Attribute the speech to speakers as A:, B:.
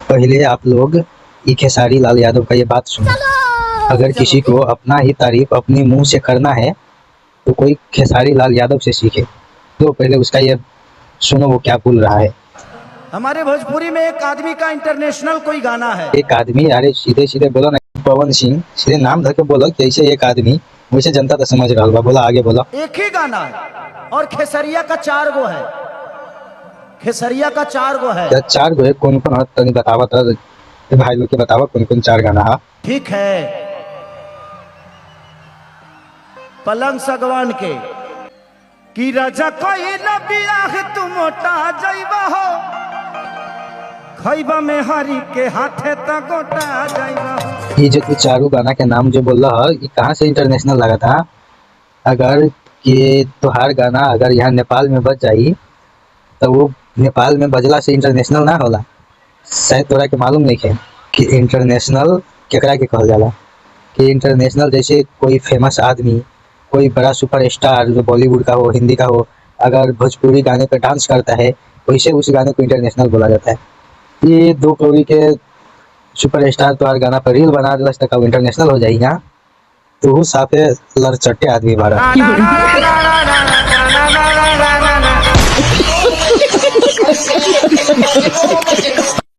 A: पहले आप लोग ये खेसारी लाल यादव का ये बात सुनो। अगर किसी को अपना ही तारीफ अपने मुंह से करना है तो कोई खेसारी लाल यादव से सीखे। तो पहले उसका ये सुनो वो क्या बोल रहा है।
B: हमारे भोजपुरी में एक आदमी का इंटरनेशनल कोई गाना है।
A: एक आदमी, अरे सीधे सीधे बोलो ना, पवन सिंह, सीधे नाम धर के बोलो कि ऐसे एक आदमी, वैसे जनता तो समझ रहा होगा। बोला, आगे बोलो।
B: एक ही गाना है और खेसरिया का 4 गो है। खेसरिया का 4 गो है।
A: क्या 4 गो है? कौन कौन तनी बतावा तो भाई लोग के बतावा कौन कौन 4 गाना है।
B: ठीक है, पलंग सगवान के कि राजा कोई बियाह तू मोटा जाइबा हो, खैबा में हरी के हाथे त गोटा जाइबा हो।
A: ये जो तू 4 गाना के नाम जो बोल रहा है, ये कहाँ से इंटरनेशनल लगा था? अगर ये तुहार गाना अगर यहाँ नेपाल में बज जाई तो वो नेपाल में बजला से इंटरनेशनल ना होला। शायद तोरा के मालूम नहीं है कि इंटरनेशनल केकरा के कहल जाला। कि इंटरनेशनल जैसे कोई फेमस आदमी, कोई बड़ा सुपरस्टार जो बॉलीवुड का हो, हिंदी का हो, अगर भोजपुरी गाने पे डांस करता है, वैसे उस गाने को इंटरनेशनल बोला जाता है। ये 2 करोड़ के सुपरस्टार तो हर गाना पर रील बना दिला तक इंटरनेशनल हो जाएगा। तो वो साफे लड़चट्टे आदमी बारा।